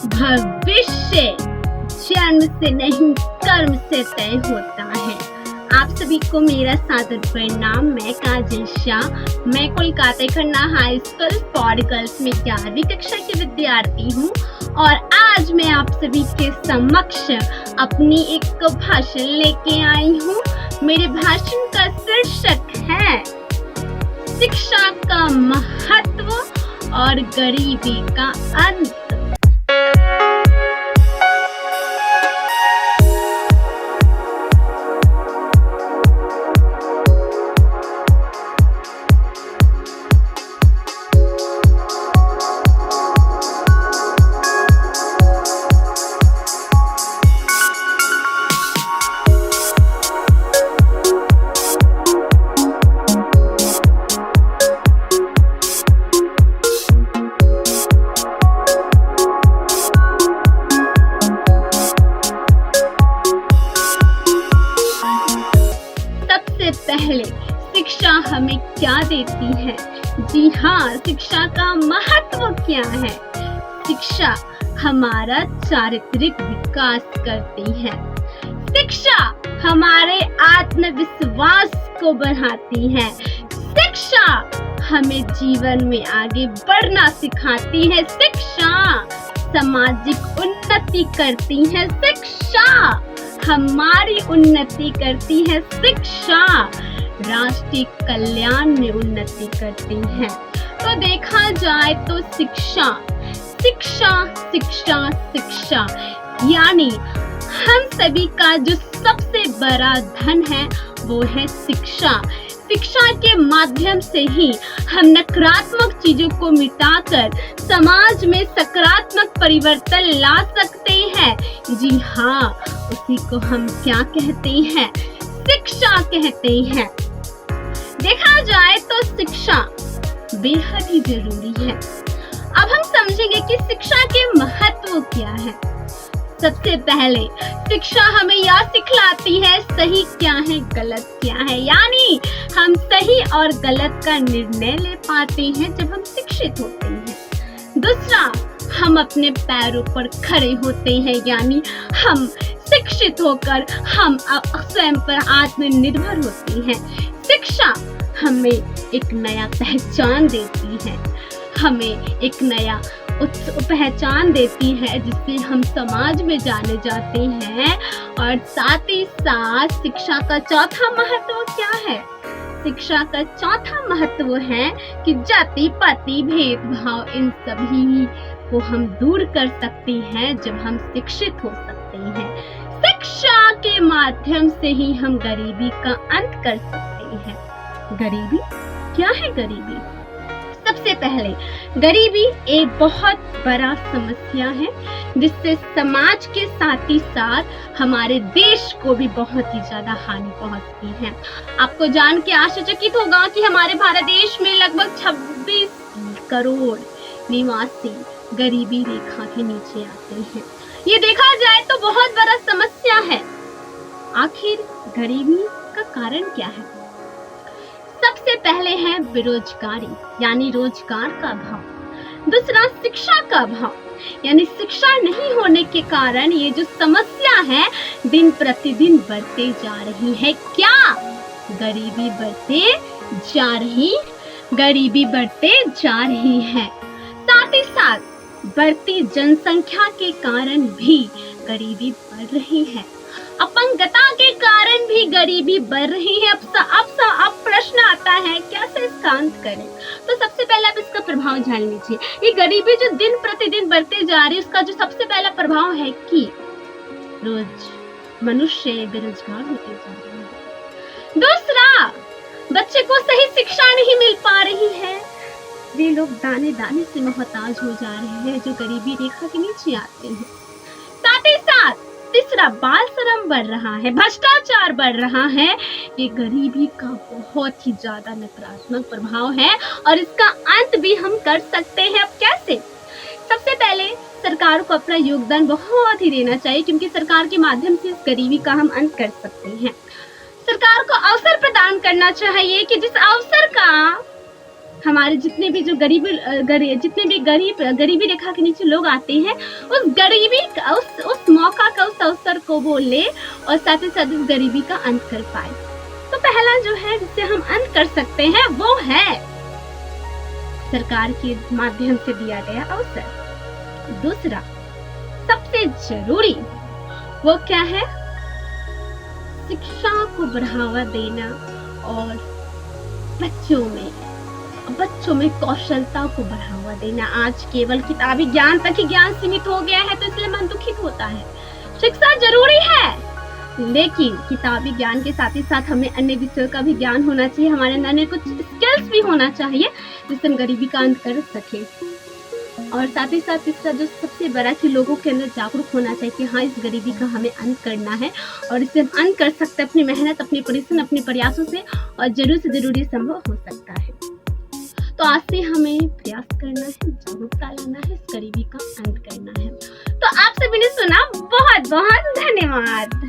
भविष्य जन्म से नहीं कर्म से तय होता है। आप सभी को मेरा सादर प्रणाम। मैं काजल शाह, मैं Kolkata Khanna high school for girls में 11वीं कक्षा की विद्यार्थी हूँ और आज मैं आप सभी के समक्ष अपनी एक भाषण लेके आई हूँ। मेरे भाषण का शीर्षक है शिक्षा का महत्व और गरीबी का अंत। पहले शिक्षा हमें क्या देती है? जी हाँ, शिक्षा का महत्व क्या है? शिक्षा हमारा चारित्रिक विकास करती है। शिक्षा हमारे आत्मविश्वास को बढ़ाती है। शिक्षा हमें जीवन में आगे बढ़ना सिखाती है। शिक्षा सामाजिक उन्नति करती है। शिक्षा हमारी उन्नति करती है। शिक्षा राष्ट्रीय कल्याण में उन्नति करती है। तो देखा जाए तो शिक्षा शिक्षा शिक्षा शिक्षा यानी हम सभी का जो सबसे बड़ा धन है वो है शिक्षा। शिक्षा के माध्यम से ही हम नकारात्मक चीजों को मिटाकर समाज में सकारात्मक परिवर्तन ला सकते हैं। जी हाँ, उसी को हम क्या कहते हैं? शिक्षा कहते हैं। देखा जाए तो शिक्षा बेहद ही जरूरी है। अब हम समझेंगे कि शिक्षा के महत्व क्या है। सबसे पहले शिक्षा हमें यह सिखलाती है सही क्या है गलत क्या है, यानी हम सही और गलत का निर्णय ले पाते हैं जब हम शिक्षित होते हैं। दूसरा, हम अपने पैरों पर खड़े होते हैं, यानी हम शिक्षित होकर हम स्वयं पर आत्मनिर्भर होते हैं। शिक्षा हमें एक नया पहचान देती है, हमें एक नया पहचान देती है जिससे हम समाज में जाने जाते हैं। और साथ ही साथ शिक्षा का चौथा महत्व क्या है? शिक्षा का चौथा महत्व है कि जाति पाति भेदभाव इन सभी को हम दूर कर सकते हैं जब हम शिक्षित हो सकते हैं। शिक्षा के माध्यम से ही हम गरीबी का अंत कर सकते हैं। गरीबी क्या है? गरीबी सबसे पहले गरीबी एक बहुत बड़ा समस्या है जिससे समाज के साथ ही साथ हमारे देश को भी बहुत ही ज्यादा हानि पहुंचती है। आपको जान के आश्चर्यचकित होगा कि हमारे भारत देश में लगभग 26 करोड़ निवासी गरीबी रेखा के नीचे आते हैं। ये देखा जाए तो बहुत बड़ा समस्या है। आखिर गरीबी का कारण क्या है? सबसे पहले है बेरोजगारी, यानी रोजगार का अभाव। दूसरा, शिक्षा का अभाव, यानी शिक्षा नहीं होने के कारण ये जो समस्या है दिन प्रतिदिन बढ़ते जा रही है। क्या? गरीबी बढ़ते जा रही है। साथ ही साथ बढ़ती जनसंख्या के कारण भी गरीबी बढ़ रही है। अपंगता के कारण भी गरीबी बढ़ रही है। अब प्रश्न आता है कैसे इसका अंत करें? तो सबसे पहले आप इसका प्रभाव जान लीजिए। ये गरीबी जो दिन प्रतिदिन बढ़ते जा रही है उसका जो सबसे पहला प्रभाव है कि रोज मनुष्य बेरोजगार होते जा रहे हैं। दूसरा, बच्चे को सही शिक्षा नहीं मिल पा रही है। वे लोग दाने दाने से मोहताज हो जा रहे हैं जो गरीबी रेखा के नीचे आते हैं। साथ ही साथ तीसरा, बाल श्रम बढ़ रहा है, भ्रष्टाचार बढ़ रहा है। ये गरीबी का बहुत ही ज्यादा नकारात्मक प्रभाव है और इसका अंत भी हम कर सकते हैं। अब कैसे? सबसे पहले सरकार को अपना योगदान बहुत ही देना चाहिए क्योंकि सरकार के माध्यम से इस गरीबी का हम अंत कर सकते हैं। सरकार को अवसर प्रदान करना चाहिए कि जिस अवसर का हमारे जितने भी जो गरीबी रेखा के नीचे लोग आते हैं, उस मौका का, उस अवसर को वो ले और साथ ही साथ इस गरीबी का अंत कर पाए। तो पहला जो है जिससे हम अंत कर सकते हैं वो है सरकार के माध्यम से दिया गया अवसर। दूसरा सबसे जरूरी वो क्या है? शिक्षा को बढ़ावा देना और बच्चों में कौशलता को बढ़ावा देना। आज केवल किताबी ज्ञान तक ही ज्ञान सीमित हो गया है, तो इसलिए मन दुखित होता है। शिक्षा जरूरी है, लेकिन किताबी ज्ञान के साथ ही साथ हमें अन्य विषयों का भी ज्ञान होना चाहिए। हमारे अंदर में कुछ स्किल्स भी होना चाहिए जिससे हम गरीबी का अंत कर सके। और साथ ही साथ इसका जो सबसे बड़ा कि लोगों के अंदर जागरूक होना चाहिए कि हाँ, इस गरीबी का हमें अंत करना है और इसे हम अंत कर सकते हैं अपनी मेहनत, अपने परिश्रम, अपने प्रयासों से, और जरूर से जरूर ये संभव हो सकता है। तो आज से हमें प्रयास करना है, जागरूकता लाना है, इस गरीबी का अंत करना है। तो आप सभी ने सुना, बहुत बहुत धन्यवाद।